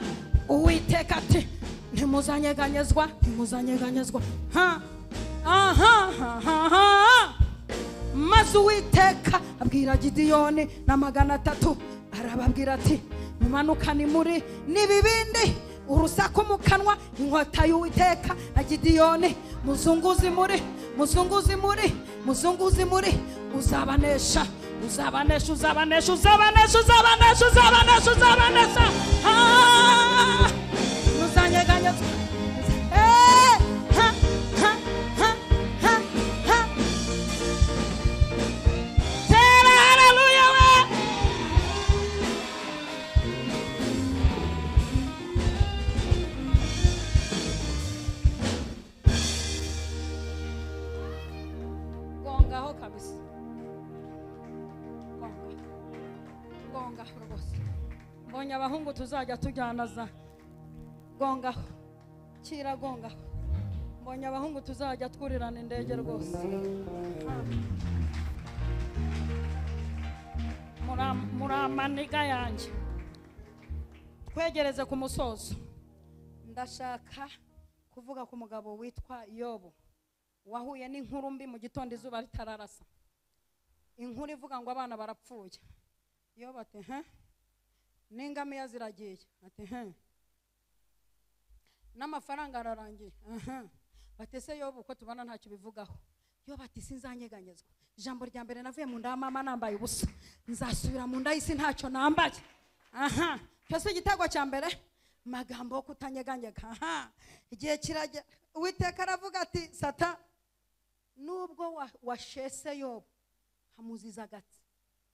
Uwiteka ati ntimuzanyeganyezwa. Maze Uwiteka abwira Gideyoni na 300, arababwira ati mumanukane muri n'ibibindi, urusaku mu kanwa, inkota y'Uwiteka na Gideyoni, muzunguzi muri, uzabanesha. Muzanyeganyezwa. Mbonye abahungu tuzajya tujyanaza. Gongaho kira gongaho. Mbonye abahungu tuzajya twurirana indege rwose. Muramaniga yanjye. Twegereze ku musozo. Ndashaka kuvuga ku mugabo witwa Yobu, wahuye n'inkuru mbi mu gitondo izuba ritararasa. Inkuru ivuga ngo abana barapfuye. Yobu ati n'ingamiya ziragiye. Ati n'amafaranga ararangiye. Batese Yobu ko tubana ntacyo bivugaho. Yobu ati sinzanyeganyezwa. Ijambo rya mbere navuye mu nda ya mama nambaye ubusa, nzasubira mu nda y'isi ntacyo nambaye. Cyose igitego cya mbere, magambo yo kutanyeganyega. Igihe kiragera, Uwiteka aravuga ati Sata, nubwo washese Yobu hamuziza gati,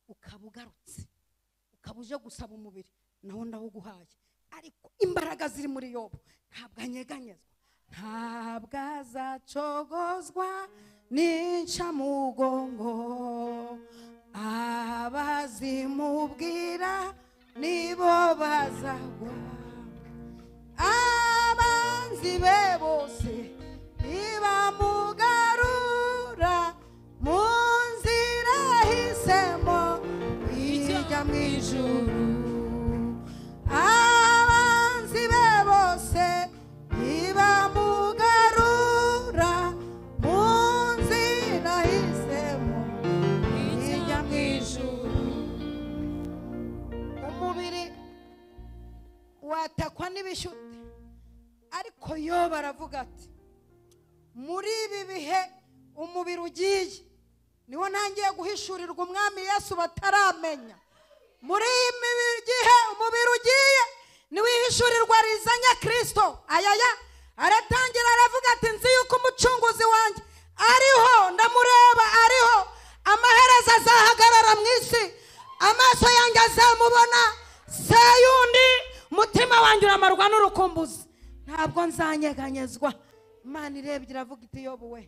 ukabugarutse, ukabuje gusaba umubiri, naho ndawuguhaye. Ariko imbaraga ziri muri Yobu ntabwo anyeganyezwa, ntabwo azacogozwa n'incamugongo. Abazimubwira nibo bazagwa, abanzi be bose nibamugarura mu nzira hisemo ijya mu ijuru. Abanzi be bose nibamugarura mu nzira hisemo ijya mu ijuru. Umubiri watakwa n'ibishuti, ariko Yobu aravuga ati muri ibi bihe umubiri ugiye niwo ntangiye guhishurirwa umwami Yesu bataramenya. Muri ibi gihe umubiri ugiye niwo ihishurirwa rizanya Kristo. Ayaya aratangira aravuga ati nzi yuko umucunguzi wanjye ariho, ndamureba ariho, amaherezo azahagarara mu isi, amaso yanjye azamubona se yundi, umutima wanjye uramarwa n'urukumbuzi, ntabwo nzanyeganyezwa. Imana irebye iravuga iti Yobu we,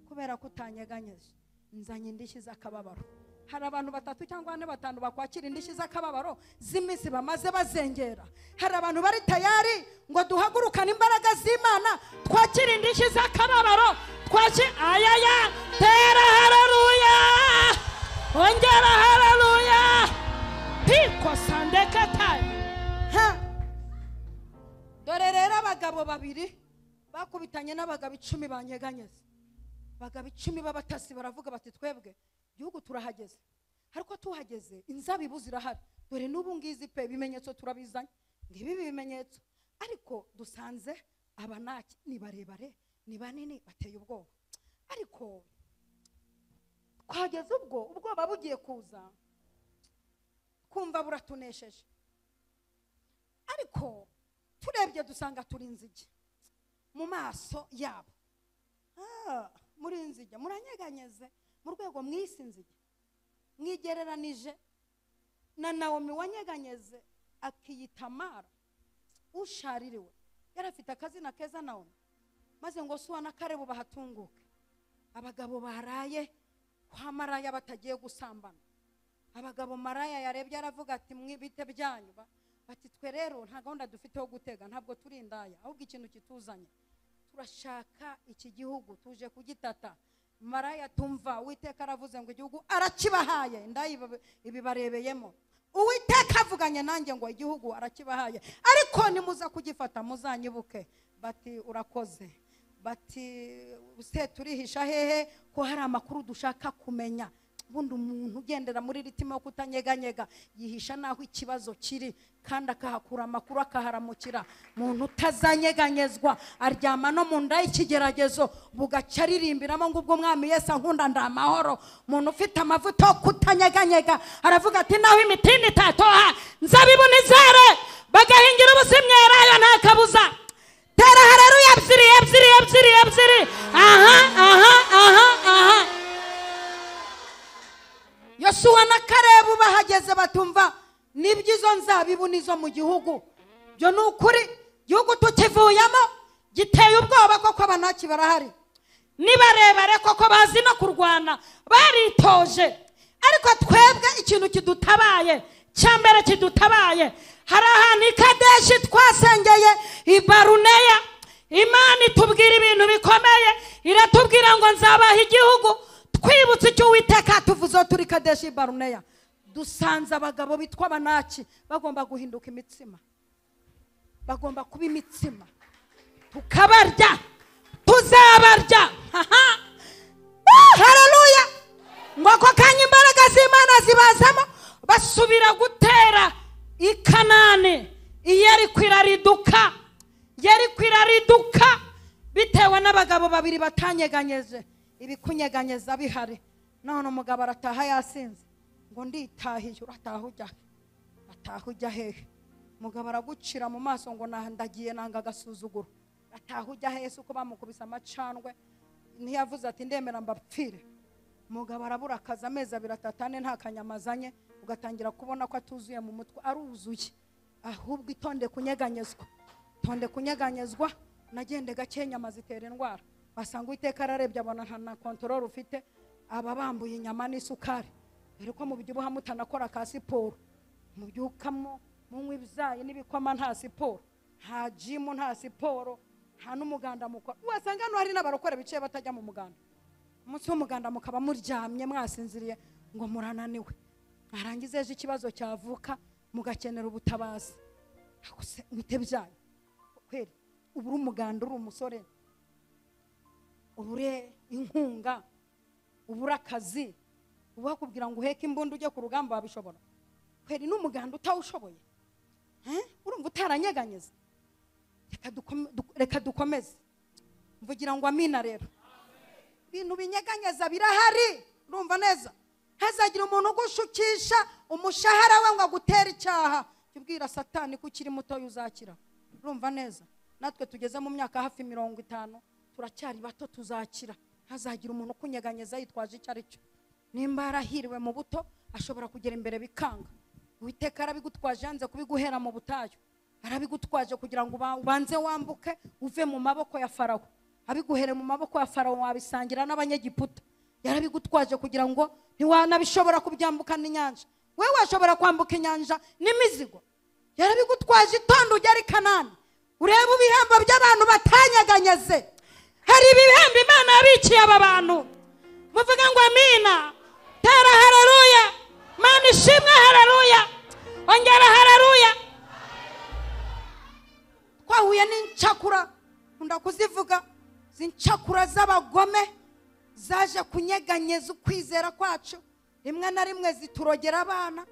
kubera ko utanyeganyeje nzanye indishyi z'akababaro. Hari abantu 3 cyangwa 4 5 bakwakira indishyi z'akababaro z'imisi bamaze bazengera. Hari abantu bari tayari ngo duhagurukane imbaraga z'Imana twakira indishyi z'akababaro. Ayaya tera haleluya, ongera haleluya, piko sandekataye. Dore rero abagabo 2 bakubitanye n'abagabo 10 banyeganyeze. Abagabo 10 b'abatasi baravuga bati twebwe igihugu turahageze, ariko tuhageze inzabibu zirahari. Dore n'ubu ngizi pe bimenyetso turabizanye, ngibi bimenyetso, ariko dusanze abanaki ni barebare, ni banini, bateye ubwoba. Ariko twageze ubwoba bugiye kuza, kumva buratunesheje. Ariko turebye dusanga turi inzige mu maso yabo. Muri inzige muranyeganyeze mu rwego mwisinzige. Mwigereranije na Naomi wanyeganyeze akiyitamara ushaririwe. yarafite akazina keza nawe, maze ngo suwa na Karebu bahatunguke. Abagabo baraye kwa maraya batagiye gusambana. Abagabo maraya yarebye aravuga ati mwibite byanyu, bati twe rero nta gahunda dufite yo gutega, ntabwo turi indaya, ahubwo ikintu kituzanye turashaka iki gihugu tuje kugitata. Maraya tumva Uwiteka aravuze ngo igihugu arakibahaye, indaya ibi barebeyemo. Uwiteka avuganye nanjye ngo igihugu arakibahaye, ariko nimuza kugifata muzanyibuke. Bati urakoze. Bati use turihisha hehe ko hari amakuru dushaka kumenya. Bundi umuntu ugendera muri ritimo yo kutanyeganyega yihisha naho ikibazo kiri, kandi akahakura amakuru akaharamukira. Muntu utazanyeganyezwa aryama no mu nda y'ikigeragezo bugaca aririmbiramo ngo ubwo Mwami Yesu ankunda ndamahoro. Muntu ufite amavuta yo kutanyeganyega aravuga ati naho imitini itatoha nzabibu nizere bagahingira ubusimyerayo nta kabuza. Tera haleluya ebyiri. Aha. Yosuwa na Karebu bahageze batumva nibyizo nzabibu nizo mu gihugu. Byo nukuri gihugu tukivuyamo giteye ubwoba koko abanaki barahari. Nibarebare koko bazi no kurwana baritoje. Ariko twebwe ikintu kidutabaye, cyambere kidutabaye, hari ahantu i Kadeshi twasengeye i Baruneya. Imana itubwira ibintu bikomeye, iratubwira ngo nzabaha igihugu. Twibutse icyo Uwiteka tuvuze turi Kadeshi Baruneya. Dusanze abagabo bitwa abanaki bagomba guhinduka imitsima, bagomba kuba imitsima, tukabarya, tuzabarya. Haleluya. Ngo ako kanya imbaraga z'Imana zibazamo basubira gutera i Kanani. Yeriko irariduka bitewe n'abagabo babiri batanyeganyeze. Ibikunyeganyeza bihari. None umugabo arataha yasinze ngo nditahiye. Urataha ujya hehe? Umugabo aragucira mu maso ngo ndagiye nanga gasuzuguro. Ataha ujya hehe? Uko bamukubisa amacandwe ntiyavuze ati ndemera mbapfire. Umugabo arabura akazi amezi 2-3 nta kanyamazanye, ugatangira kubona ko atuzuye mu mutwe, aruzuye. Ahubwo itonde kunyeganyezwa. Nagende gake nyama zitera indwara. Basanga Uwiteka ararebye abona nta control ufite, aba bambuye inyama n'isukari. Ariko mu byo buhamutana akora ka siporo, mu byukamo munywa ibyayi n'ibikoma nta siporo, nta gym nta siporo, nta n'umuganda mukora. Wasanga no hari n'abarokore bicaye batajya mu muganda. Umunsi w'umuganda mukaba muryamye mwasinziriye ngo murananiwe. Arangize ejo ikibazo cyavuka mugakenera ubutabazi. Akose witebyaye kweri ubura umuganda uri umusore, ubure inkunga, ubura akazi, ubakubwira ngo uheke imbunda ujye ku rugamba babishobora. Kweri n'umuganda utawushoboye, urumva utaranyeganyeza. Reka dukomeze. Mvugira ngo amina rero. Ibintu binyeganyeza birahari, urumva neza. Hazagira umuntu ugushukisha umushahara we ngo agutera icyaha. Kibwira Satani ko ukiri muto uzakira. Urumva neza. Natwe tugeze mu myaka hafi 50, turacyari bato tuzakira. Hazagira umuntu kunyeganyeza yitwaje icyo ari cyo. Nimba arahiriwe mu buto ashobora kugera imbere bikanga. Uwiteka arabigutwaje yanze kubiguhera mu butayu. Arabigutwaje kugira ngo ubanze wambuke uve mu maboko ya Farawo. Abiguhere mu maboko ya Farawo wabisangira n'abanyegiputa. Yarabigutwaje kugira ngo ntiwanabishobora kubyambuka n'inyanja. Wewe washobora kwambuka inyanja n'imizigo. Yarabigutwaje itondo ujya Kanani. Ureba ibihembo by'abantu batanyeganyeze. Hari ibihembo Imana yabikiye aba bantu. Muvuga ngo amina. Tera haleluya. Mana ishimwe haleluya. Ongera haleluya. Twahuye n'incakura, nkunda kuzivuga, zincakura z'abagome zaje kunyeganyeza ukwizera kwacu. Rimwe na rimwe ziturogera abana,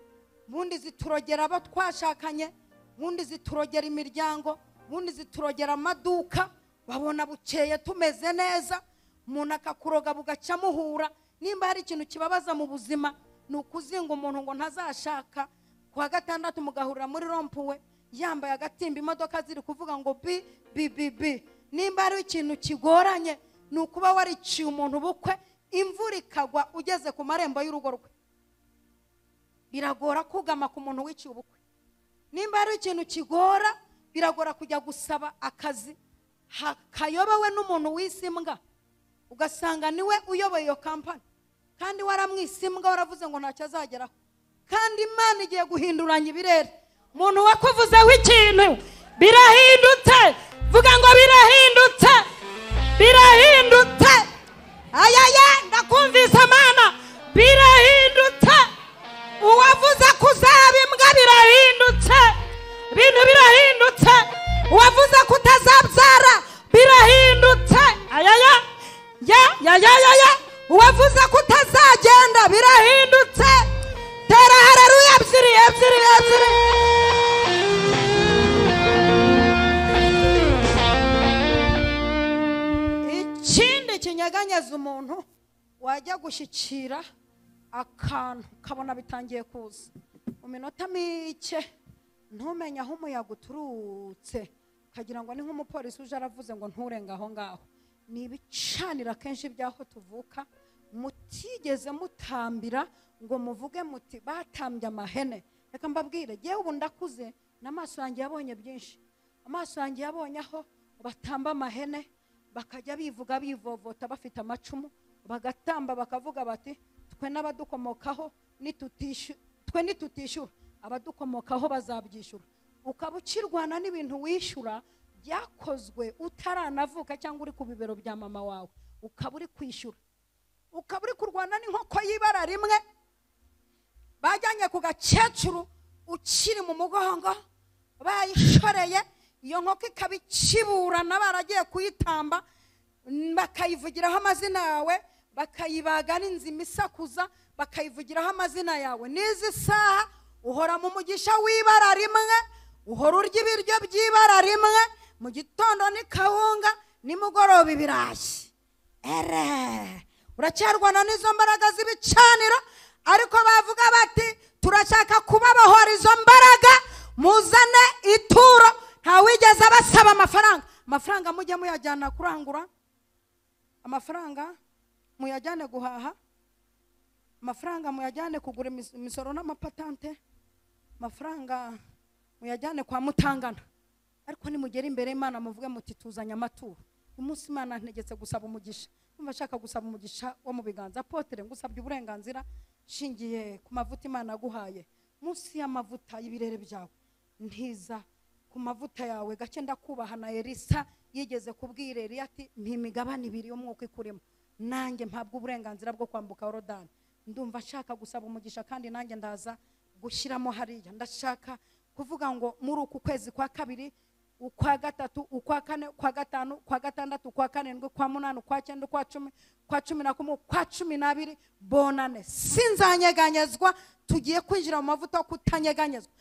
bundi ziturogera abo twashakanye, bundi ziturogera imiryango, bundi ziturogera amaduka. Babona bukeye tumeze neza, umuntu akakuroga bugaca muhura. Nimba hari ikintu kibabaza mu buzima ni ukuzinga umuntu ngo ntazashaka. Kwa gatandatu mugahurira muri rompuwe yambaye agatimba, imodoka ziri kuvuga ngo bi. Nimba hari ikintu kigoranye ni ukuba wariciye umuntu bukwe, imvura ikagwa ugeze ku marembo y'urugo rwe. Biragora kugama ku muntu wiciye ubukwe. Nimba hari ikintu kigora biragora kujya gusaba akazi kayobowe n'umuntu w'isimbwa ugasanga niwe uyoboye iyo kampani kandi waramwisimbwa waravuze ngo ntacyo azageraho kandi Imana igiye guhinduranya ibirere umuntu wakuvuzeho ikintu birahindutse vuga ngo birahindutse birahindutse ayaya ndakumvise Mana birahindutse uwavuze kuzaba imbwa birahindutse ibintu birahindutse uwavuze kutazabyara birahindutse ayaya ya uwavuze kutazagenda birahindutse tera haleluya ebyiri ikindi kinyeganyeza umuntu wajya gushyikira akantu kabona bitangiye kuza mu minota mike ntumenye aho umuyaga uturutse kagira ngo ni nk'umupolisi uje aravuze ngo nturenga aho ngaho ni ibicanira kenshi byaho tuvuka mutigeze mutambira ngo muvuge muti batambye amahene reka mbabwire yewe ubu ndakuze n'amaso yanjye yabonye byinshi amaso yanjye yabonye aho batamba amahene bakajya bivuga bivovota bafite amacumu bagatamba bakavuga bati twe n'abadukomokaho nitutishyura abadukomokaho bazabyishyura ukaba ukirwana n'ibintu wishyura byakozwe utaranavuka cyangwa uri ku bibero bya mama wawe ukaba uri kwishyura ukaba uri kurwana n'inkoko y'ibara rimwe bajyanye ku gakecuru ukiri mu mugongo bayishoreye iyo nkoko ikaba ikiburana baragiye kuyitamba bakayivugiraho amazina yawe bakayibaga n'inzima isakuza bakayivugiraho amazina yawe n'izi saha uhora mu mugisha w'ibara rimwe uhora urya ibiryo by'ibara rimwe mu gitondo ni kawunga nimugoroba ibirayi uracyarwana n'izo mbaraga z'ibicaniro ariko bavuga bati turashaka kubabohora izo mbaraga muzane ituro ntawigeze abasaba amafaranga mujye muyajyana kurangura amafaranga muyajyane guhaha amafaranga muyajyane kugura imisoro n'amapatante amafaranga muyajyane kwa mutangana ariko nimugera imbere Imana muvuge muti tuzanye amaturo umunsi Imana ntegetse gusaba umugisha numva shaka gusaba umugisha wo mu biganza apotre ngusabye uburenganzira shingiye ku mavuta Imana yaguhaye munsi y'amavuta y'ibirere byawe ntiza ku mavuta yawe gake ndakubaha na Elisa yigeze kubwira Eliya ati mpimigabane ibiri y'umwuka ikurimo nanjye mpabwa uburenganzira bwo kwambuka Yorodani ndumva shaka gusaba umugisha kandi nanjye ndaza gushyiramo hariya ndashaka kuvuga ngo muri uku kwezi kwa kabiri ukwa gatatu ukwa kane kwa gatanu kwa gatandatu kwa karindwi kwa munani kwa cyenda kwa cumi kwa cumi na kumwe kwa 12 bonane sinzanyeganyezwa tugiye kwinjira mu mavuta yo kutanyeganyezwa